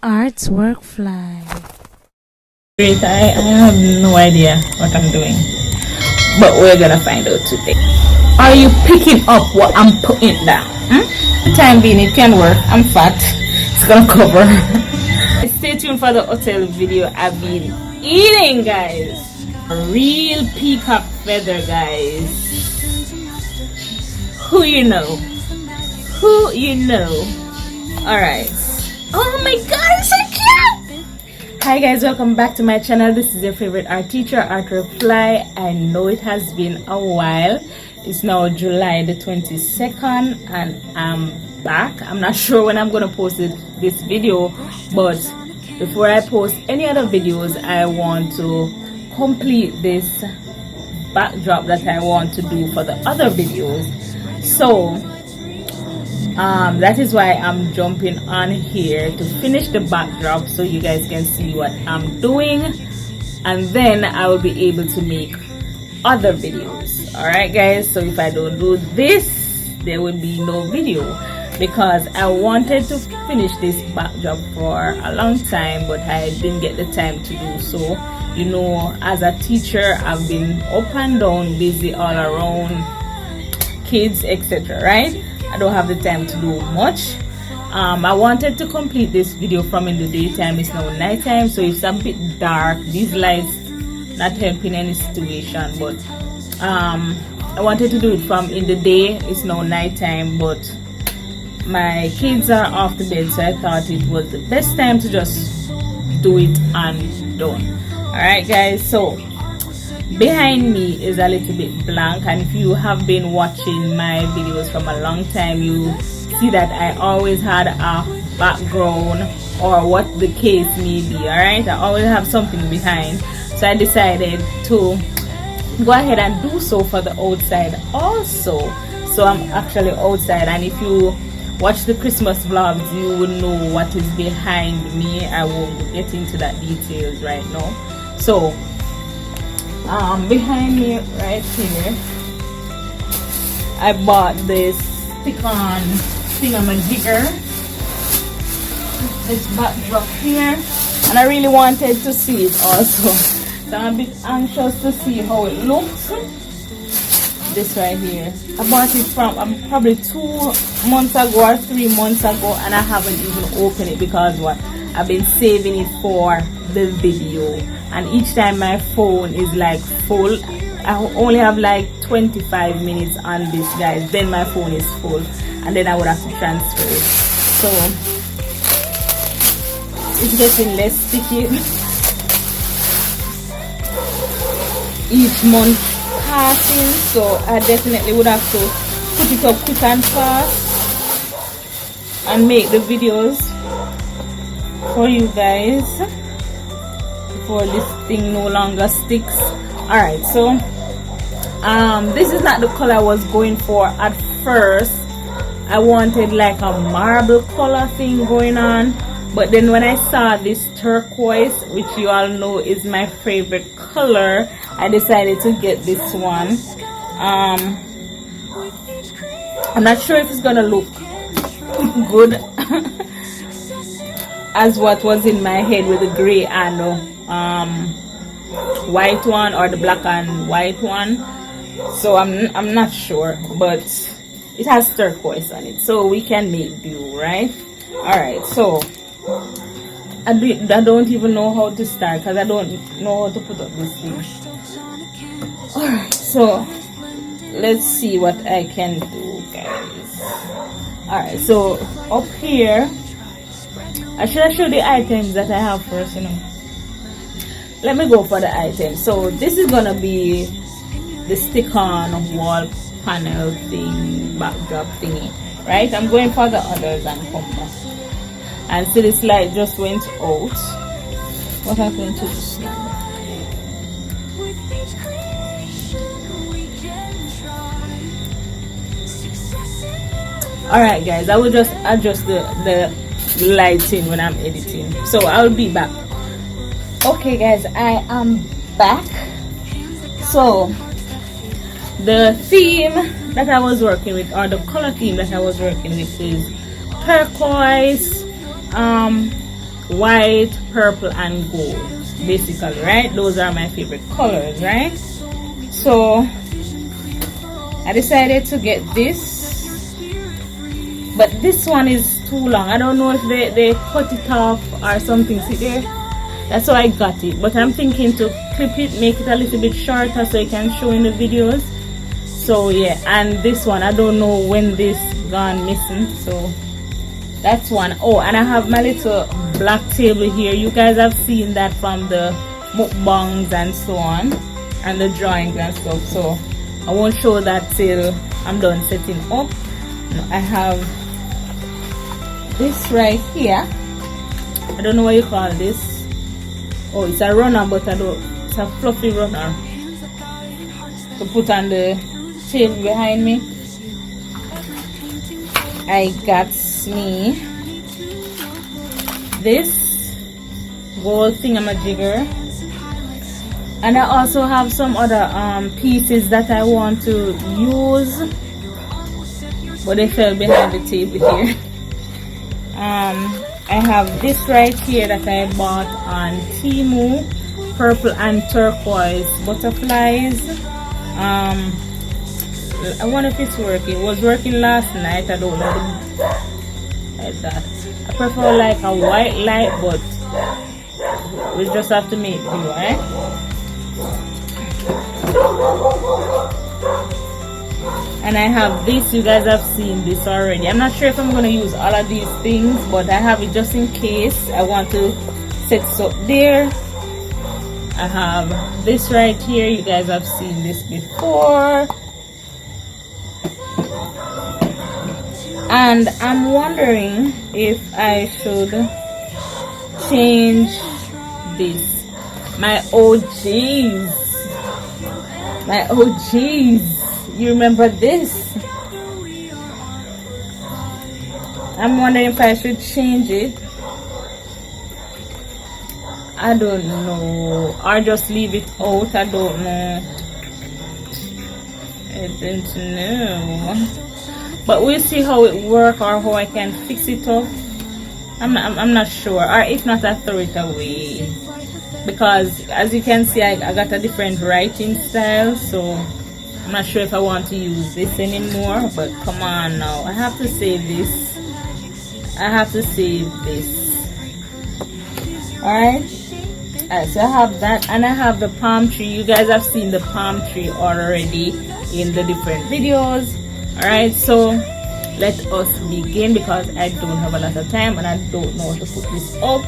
artwork fly. Great, I have no idea what I'm doing, but we're gonna find out today. Are you picking up what I'm putting down? For the time being, it can work. I'm fat. It's gonna cover. Stay tuned for the hotel video. I've been eating, guys. A real peacock feather, guys. Who you know? Who you know? Alright. Oh my god, it's so cute! Hi guys, welcome back to my channel. This is your favorite art teacher, Artwork Fly. I know it has been a while. It's now July the 22nd and I'm back. I'm not sure when I'm gonna post this video, but before I post any other videos, I want to complete this backdrop that I want to do for the other videos. So that is why I'm jumping on here to finish the backdrop so you guys can see what I'm doing, and then I will be able to make other videos. Alright guys, so if I don't do this, there will be no video, because I wanted to finish this backdrop for a long time, but I didn't get the time to do so. You know, as a teacher, I've been up and down, busy all around, kids, etc. Right? I don't have the time to do much. I wanted to complete this video from in the daytime. It's now nighttime, so it's a bit dark. These lights not helping any situation, but I wanted to do it from in the day. It's now nighttime, but my kids are off to bed, so I thought it was the best time to just do it and done. Alright guys, so behind me is a little bit blank, and if you have been watching my videos from a long time, you see that I always had a background or what the case may be. Alright, I always have something behind, so I decided to go ahead and do so for the outside also. So I'm actually outside, and if you watch the Christmas vlogs, you will know what is behind me. I won't get into that details right now. So behind me right here, I bought this stick-on thingamajigger, this backdrop here, and I really wanted to see it also. So I'm a bit anxious to see how it looks. This right here, I bought it from probably 2 months ago or 3 months ago, and I haven't even opened it because what, I've been saving it for the video, and each time my phone is like full. I only have like 25 minutes on this, guys, then my phone is full, and then I would have to transfer it. So it's getting less sticky each month passing, so I definitely would have to put it up quick and fast and make the videos for you guys before this thing no longer sticks. Alright, so this is not the color I was going for at first. I wanted like a marble color thing going on, but then when I saw this turquoise, which you all know is my favorite color, I decided to get this one. I'm not sure if it's gonna look good as what was in my head with the gray and white one, or the black and white one. So I'm not sure, but it has turquoise on it, so we can make do, right? Alright, so I don't even know how to start because I don't know how to put up this thing. Alright, so let's see what I can do, guys. Alright, so up here, I should show the items that I have first, you know. Let me go for the items. So this is gonna be the stick-on wall panel thing, backdrop thingy, right? I'm going for the others and come back. And see, this light just went out. What happened to this now? Alright guys, I will just adjust the lighting when I'm editing, so I'll be back. Okay guys, I am back. So the theme that I was working with, or the color theme that I was working with, is turquoise, white, purple, and gold, basically, right? Those are my favorite colors, right? So I decided to get this, but this one is too long. I don't know if they cut it off or something. See there? That's why I got it, but I'm thinking to clip it, make it a little bit shorter so I can show in the videos. So yeah, and this one, I don't know when this gone missing, so that's one. Oh, and I have my little black table here. You guys have seen that from the mukbangs and so on, and the drawings and stuff, so I won't show that till I'm done setting up. I have this right here. I don't know what you call this. Oh, it's a runner, but it's a fluffy runner to put on the table behind me. I got me this gold thingamajigger, and I also have some other pieces that I want to use, but they fell behind the table here. I have this right here that I bought on Temu, purple and turquoise butterflies. I wonder if it's working. It was working last night. I don't know. Like that. I prefer like a white light, but we just have to make do, right? And I have this. You guys have seen this already. I'm not sure if I'm going to use all of these things, but I have it just in case I want to set it up there. I have this right here. You guys have seen this before. And I'm wondering if I should change this. My OGs. My OGs. You remember this? I'm wondering if I should change it. I don't know. Or just leave it out. I don't know. I don't know. But we'll see how it works or how I can fix it up. I'm not sure. Or if not, I throw it away. Because as you can see, I got a different writing style. So I'm not sure if I want to use this anymore. But come on now. I have to save this. I have to save this. Alright. Alright, so I have that. And I have the palm tree. You guys have seen the palm tree already in the different videos. Alright, so let us begin because I don't have a lot of time and I don't know how to put this up.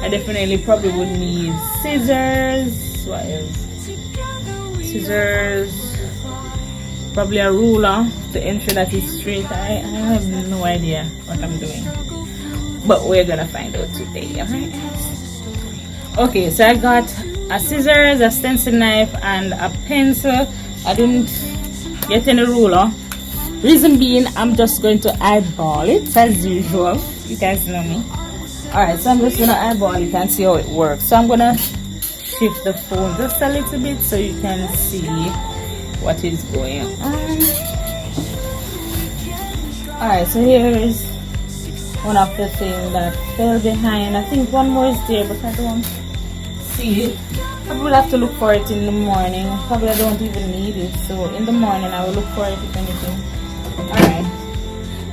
I definitely probably would need scissors. What else? Scissors. Probably a ruler to ensure that it's straight. I have no idea what I'm doing. But we're gonna find out today, alright? Okay, so I got a scissors, a stencil knife, and a pencil. I didn't get any ruler. Reason being, I'm just going to eyeball it as usual. You guys know me. Alright, so I'm just gonna eyeball it and see how it works. So I'm gonna shift the phone just a little bit so you can see what is going on. Alright, so here is one of the things that fell behind. I think one more is there, but I don't see it. I will have to look for it in the morning. Probably I don't even need it. So in the morning I will look for it if anything. Alright.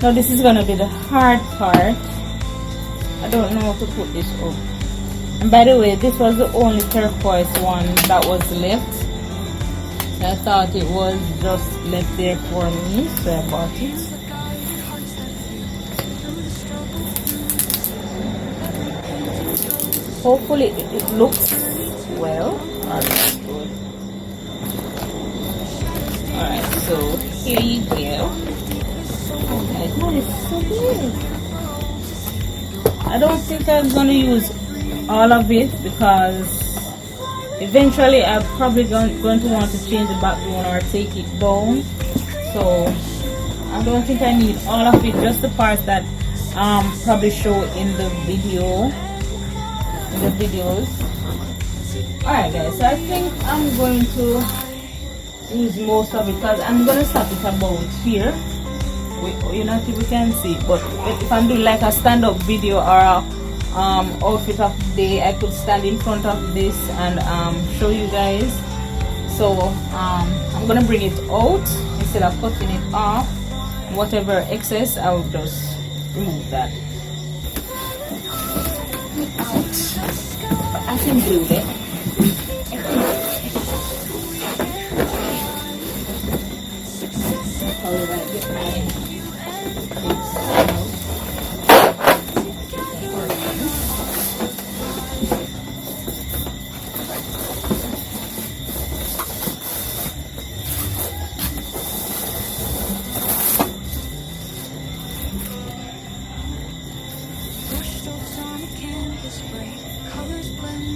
Now this is gonna be the hard part. I don't know how to put this up. And by the way, this was the only turquoise one that was left. I thought it was just left there for me, so I bought it. Hopefully it looks well. Alright, good. Alright, so here you go. Oh my god, it's so big. I don't think I'm gonna use all of it because eventually I'm probably going to want to change the background or take it down. So I don't think I need all of it, just the parts that probably show in the video. Videos. Alright guys, so I think I'm going to use most of it because I'm going to stop it about here. You know, people can see, but if I'm doing like a stand-up video or outfit of the day, I could stand in front of this and show you guys. So I'm gonna bring it out instead of cutting it off. Whatever excess, I will just remove that out. I can do that.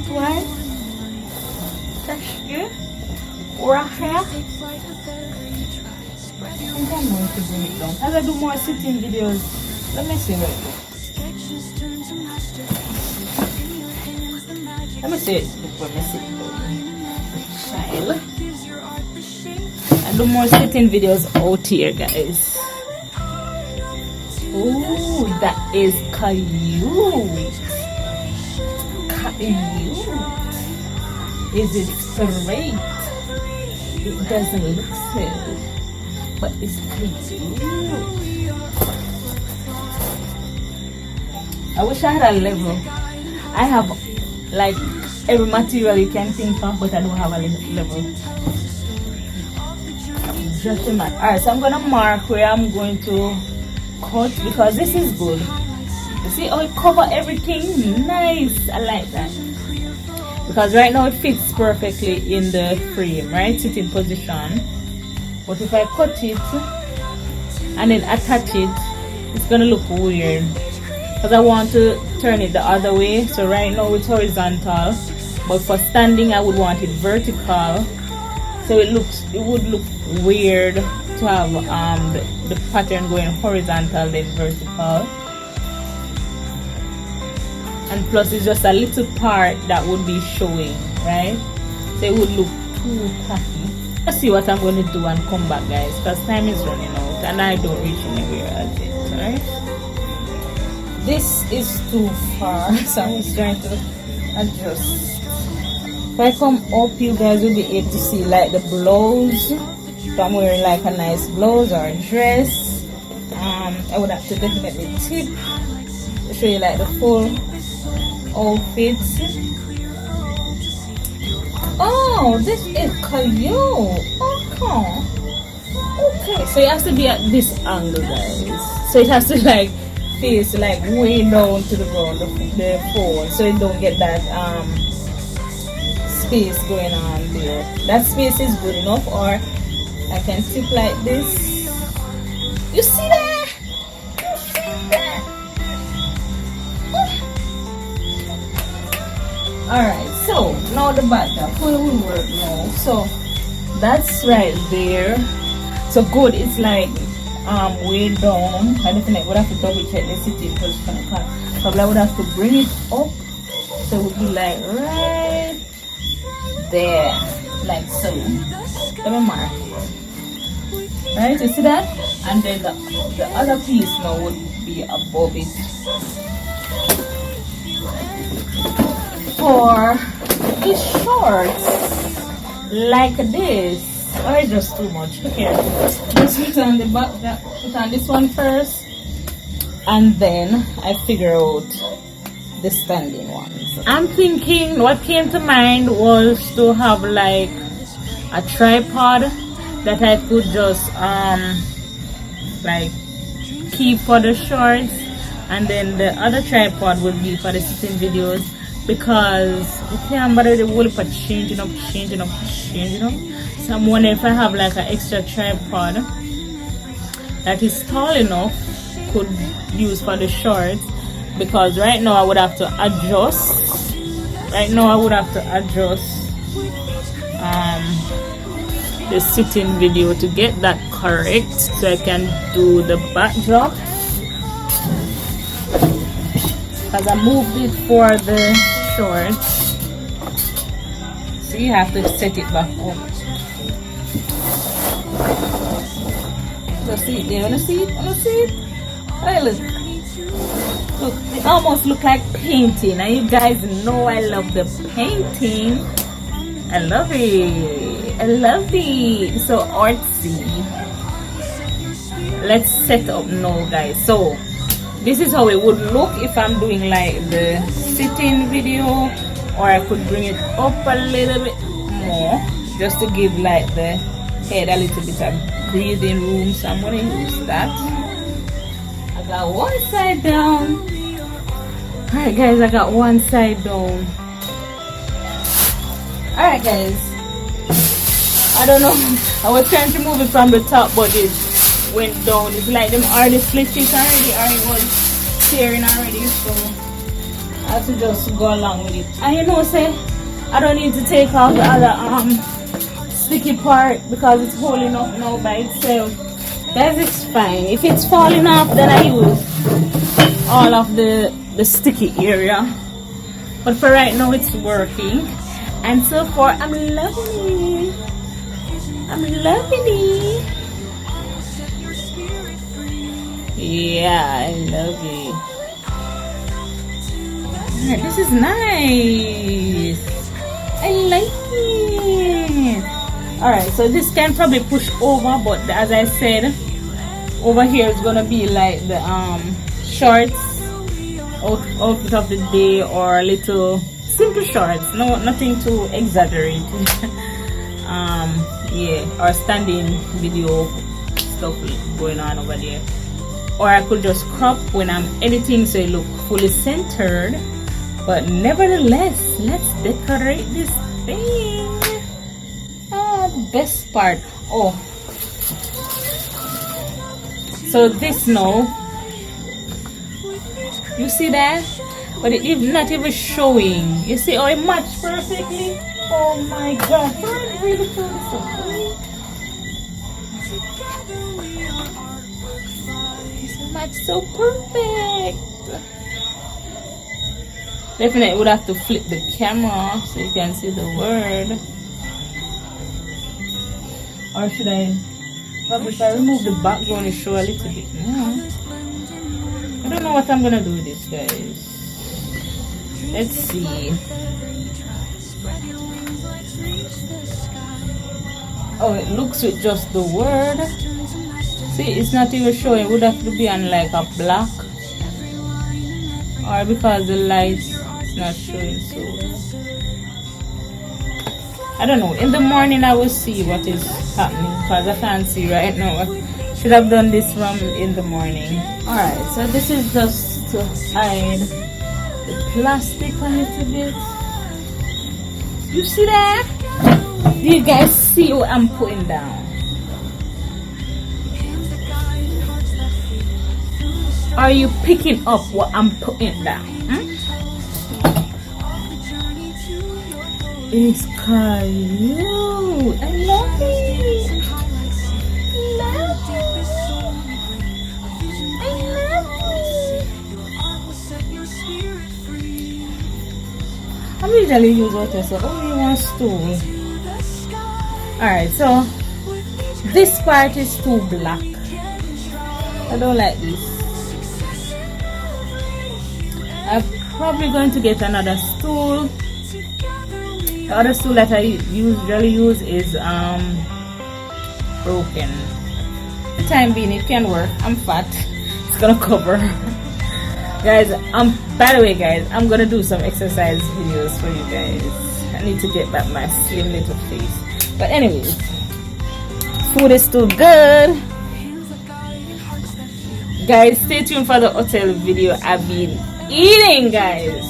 What? That's good. Right here. I think I'm going to bring it down. As I do more sitting videos, let me see where it goes. Let me see it before I sit down. Child. I do more sitting videos out here, guys. Oh, that is cute. Is it straight? It doesn't look so, but it's cute. I wish I had a level. I have like every material you can think of, but I don't have a level. Just a minute. Alright, so I'm gonna mark where I'm going to cut because this is good. You see how it covers everything? Nice. I like that. Because right now it fits perfectly in the frame, right? Sitting position. But if I cut it and then attach it, it's gonna look weird. Because I want to turn it the other way. So right now it's horizontal. But for standing I would want it vertical. So it would look weird to have the pattern going horizontal then vertical. And plus it's just a little part that would be showing, right? So it would look too tacky. Let's see what I'm going to do and come back, guys, because time is running out and I don't reach anywhere at it. Alright, this is too far, so I'm just trying to adjust. If I come up, you guys will be able to see like the blouse. If I'm wearing like a nice blouse or a dress, I would have to definitely tip to show you like the full outfits. Oh, this is cute. Okay, so it has to be at this angle, guys. So it has to like face like way down to the ground, the phone, so it don't get that space going on there. That space is good enough, or I can tip like this. You see that? Alright, so now the backdrop. How it will work now? So that's right there. So good, it's like way down. I definitely would have to double check the sitting position. Probably I would have to bring it up. So it would be like right there. Like so. Let me mark it. Right, you see that? And then the other piece now would be above it. For the shorts like this, or it's just too much. Okay, just put on the back, put on this one first, and then I figure out the standing ones. I'm thinking what came to mind was to have like a tripod that I could just like keep for the shorts, and then the other tripod would be for the sitting videos. Because you can't bother the whole for changing up. So I'm wondering if I have like an extra tripod that is tall enough could use for the shorts. Because right now I would have to adjust. The sitting video to get that correct, so I can do the backdrop. Because I moved it for the shorts, so you have to set it back up. So see it there, wanna see it? Hey, look. Look, they almost look like painting, and you guys know I love the painting. I love it. I love it. So artsy. Let's set up now, guys. So this is how it would look if I'm doing like the sitting video, or I could bring it up a little bit more just to give like the head a little bit of breathing room. So I'm gonna use that. I got one side down. Alright guys, I got one side down. Alright guys, I don't know, I was trying to move it from the top but it went down. It's like them already split it already, or it was tearing already, so I have to just go along with it. And you know, say I don't need to take off the other sticky part because it's holding up now by itself. Guys, it's fine. If it's falling off, then I use all of the sticky area, but for right now it's working, and so far I'm loving it. I'm loving it. Yeah, I love it. Alright, this is nice. I like it. Alright, so this can probably push over, but as I said, over here is gonna be like the shorts outfit of the day, or little simple shorts, no, nothing too exaggerated. Yeah, or standing video stuff going on over there, or I could just crop when I'm editing so it look fully centered. But nevertheless, let's decorate this thing. Best part, so this now, you see that, but it is not even showing. You see how it matched perfectly. Oh my god, I really feel this so good. This matched so perfect. Definitely would have to flip the camera so you can see the word. Or should I probably, if I remove the background, it show a little bit more. I don't know what I'm gonna do with this, guys. Let's see. Oh, it looks with just the word. See, it's not even showing. It would have to be on like a black, or because the light is not showing, so I don't know. In the morning I will see what is happening because I can't see right now. I should have done this from in the morning. Alright, so this is just to hide the plastic a little bit. You see that? Do you guys see what I'm putting down? Are you picking up what I'm putting down? It's cute. I love it. Love it. I love it. I'm usually use water, so only one stool. Alright, so this part is too black. I don't like this. I'm probably going to get another stool. The other stool that I usually use is broken. For the time being, it can work. I'm fat. It's gonna cover. Guys, by the way, guys, I'm gonna do some exercise videos for you guys. I need to get back my slim little face. But anyways, food is still good. Guys, stay tuned for the hotel video. I've been eating, guys.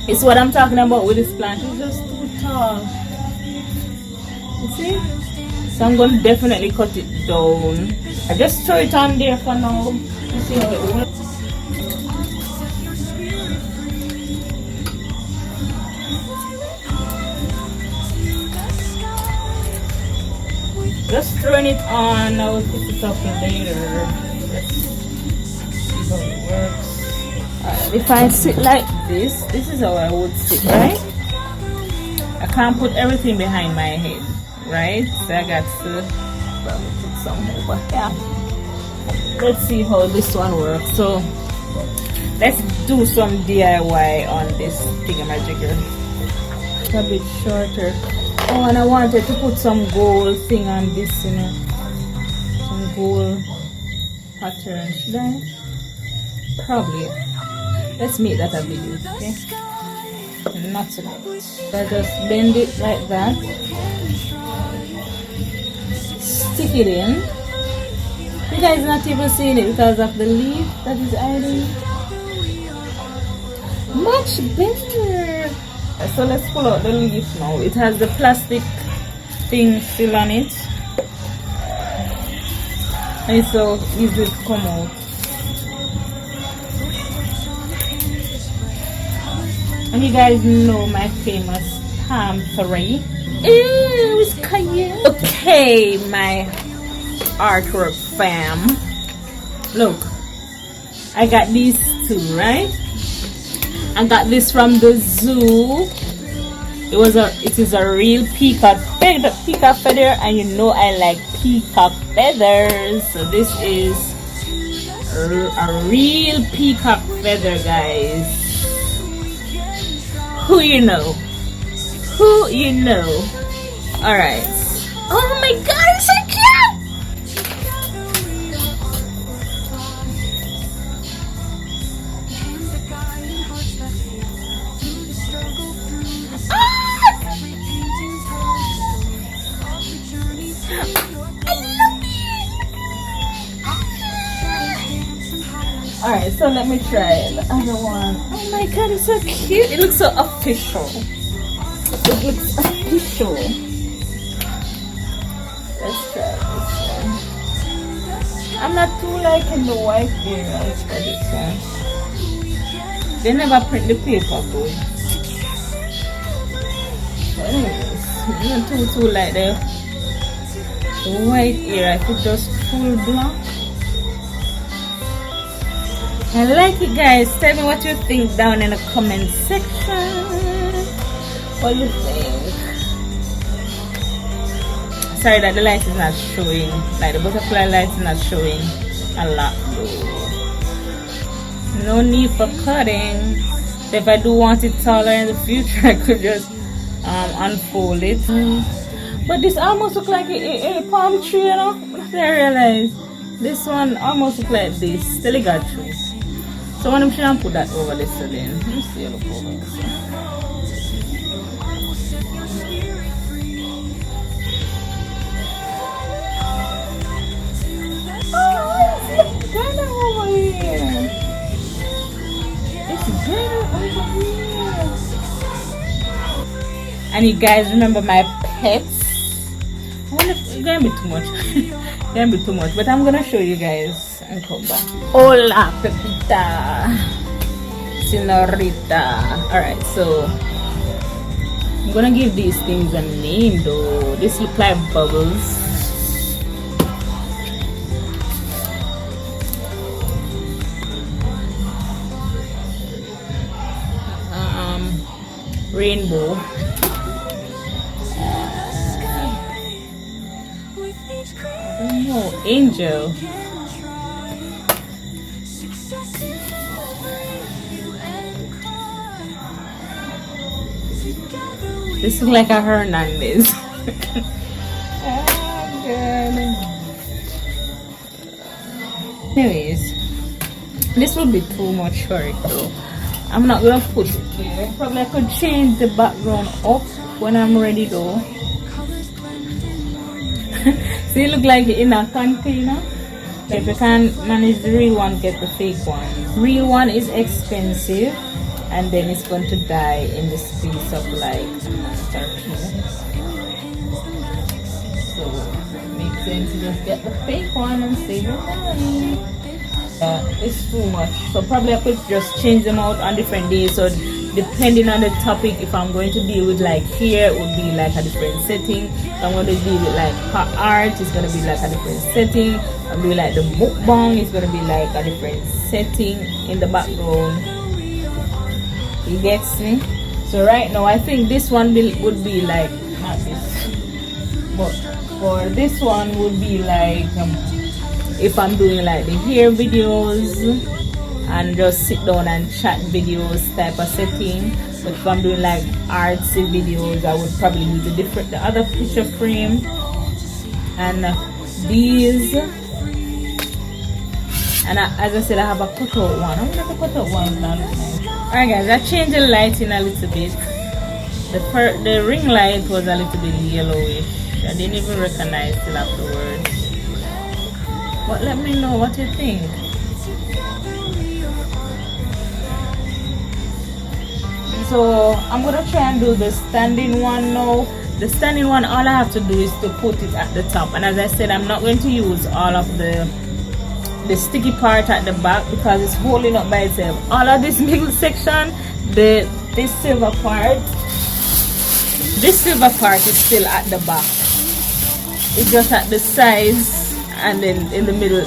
It's what I'm talking about with this plant. It's just too tall. You see? So I'm going to definitely cut it down. I just throw it on there for now. You see how it works. Just throwing it on. I will put it up later. Let's see how it works. If I sit like this is how I would sit, right? I can't put everything behind my head, right? So I got to probably put some over here. Let's see how this one works. So Let's do some DIY on this thingamajigger. A bit shorter. Oh, and I wanted to put some gold thing on this, you know, some gold pattern. Should I? Probably. Let's make that a video, okay? Not so much. So I just bend it like that. Stick it in. You guys not even seeing it because of the leaf that is hiding. Much better. So let's pull out the leaf now. It has the plastic thing still on it. And it's so easy to come out. And you guys know my famous palm 3. Ew, it's cayenne. Okay, my artwork fam. Look, I got these two, right? I got this from the zoo. It is a real peacock feather, and you know I like peacock feathers. So this is a real peacock feather, guys. Who you know? Who you know? Alright. Oh my god, it's so cute! Alright, so let me try the other one. Oh my god, it's so cute. It looks so official. It looks official. Let's try this one. I'm not too liking the white here. Let's try this one. They never print the paper though. But anyways, I'm not too like the white here. I could just full black. I like it, guys. Tell me what you think down in the comment section. What do you think? Sorry that the light is not showing. Like the butterfly light is not showing a lot though. No need for cutting. So if I do want it taller in the future, I could just unfold it. But this almost looks like a palm tree, you know? I realize this one almost looks like this. Still got trees. So I'm trying to put that over this again. Let me see, look over this. Oh, it's better over here. It's better over here. And you guys remember my pets? I wonder if it's gonna be too much. It's gonna be too much, but I'm gonna show you guys. And come back. Hola, Pepita, Senorita. Alright, so I'm gonna give these things a name though. This look like bubbles. Rainbow. I don't know, angel. This looks like a Hernandez. Oh, God. Anyways, this will be too much for it though. I'm not gonna put it here. Probably I could change the background up when I'm ready though. See, it look like in a container. If you can't manage the real one, get the fake one. Real one is expensive. And then it's going to die in the space of like 30 minutes. So it makes sense to just get the fake one and save your money. It's too much. So probably I could just change them out on different days. So depending on the topic, if I'm going to deal with like here, it would be like a different setting. If I'm going to deal with like art, it's going to be like a different setting. If I'm doing like the mukbang, it's going to be like a different setting in the background. You get me? So right now I think this one would be like, not this, but for this one would be like if I'm doing like the hair videos, and just sit down and chat videos type of setting. But if I'm doing like artsy videos, I would probably use the other picture frame. And these, and as I said, I have a cutout one. I'm gonna cut out one now. Alright guys, I changed the lighting a little bit. The ring light was a little bit yellowish. I didn't even recognize it afterwards. But let me know what you think. So I'm gonna try and do the standing one now. The standing one, all I have to do is to put it at the top. And as I said, I'm not going to use all of the sticky part at the back because it's holding up by itself. All of this middle section, this silver part is still at the back. It's just at the sides, and then in the middle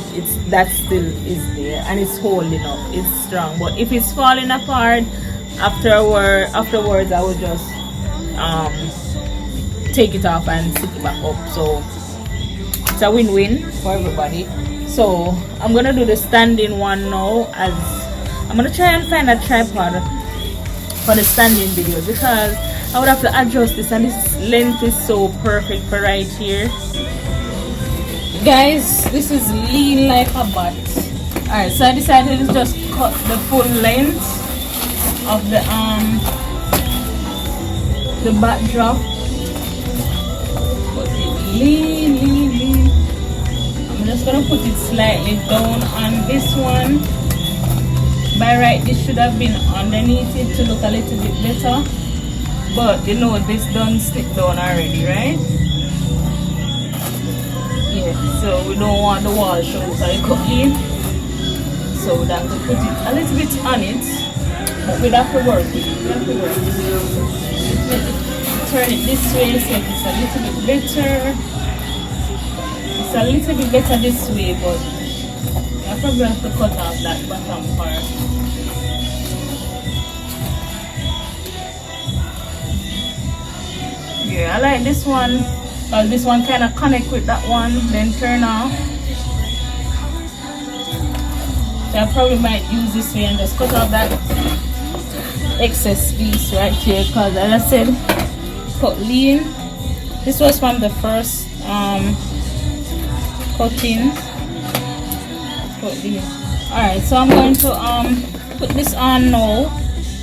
that still is there and it's holding up. It's strong. But if it's falling apart afterwards, I will just take it off and stick it back up. So it's a win-win for everybody. So I'm gonna do the standing one now. As I'm gonna try and find a tripod for the standing videos because I would have to adjust this, and this length is so perfect for right here. Guys, this is lean like a bat. Alright, so I decided to just cut the full length of the backdrop. Put it lean. I'm just gonna put it slightly down on this one. By right, this should have been underneath it to look a little bit better. But you know, this don't stick down already, right? Yeah, so we don't want the wall showing so it cut in. So we have to put it a little bit on it. But we have to work with it. Turn it this way so it's a little bit better. It's a little bit better this way, but I probably have to cut off that bottom part. Yeah, I like this one because this one kind of connect with that one, then turn off. So I probably might use this way and just cut off that excess piece right here because as I said, cut lean. This was from the first cutting. Cut lean. Alright, so I'm going to put this on now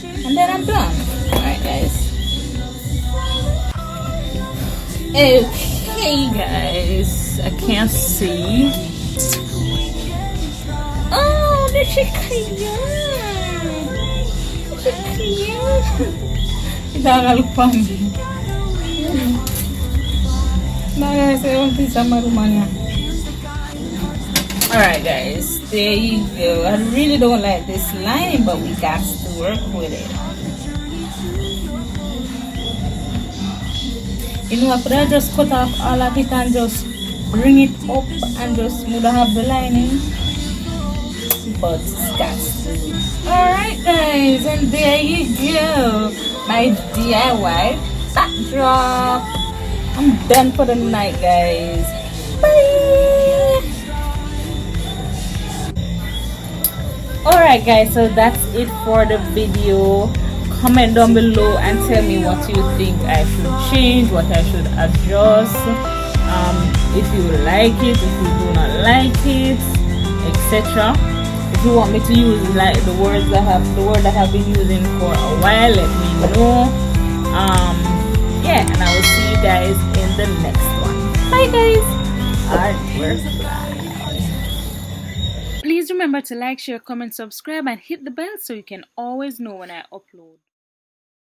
and then I'm done. Alright guys. Okay guys, I can't see. Oh, this is cute. Kita lupa. Nah guys, saya want to sama rumahnya. Alright guys, there you go. I really don't like this line, but we got to work with it. You know, I could have just cut off all of it and just bring it up and just would have the lining. But it's got to. Alright guys, and there you go. My DIY backdrop. I'm done for the night guys. Bye! Alright guys, so that's it for the video. Comment down below and tell me what you think I should change, what I should adjust, if you like it, if you do not like it, etc. If you want me to use like the word I have been using for a while, let me know. Yeah, and I will see you guys in the next one. Bye guys. Please remember to like, share, comment, subscribe, and hit the bell so you can always know when I upload.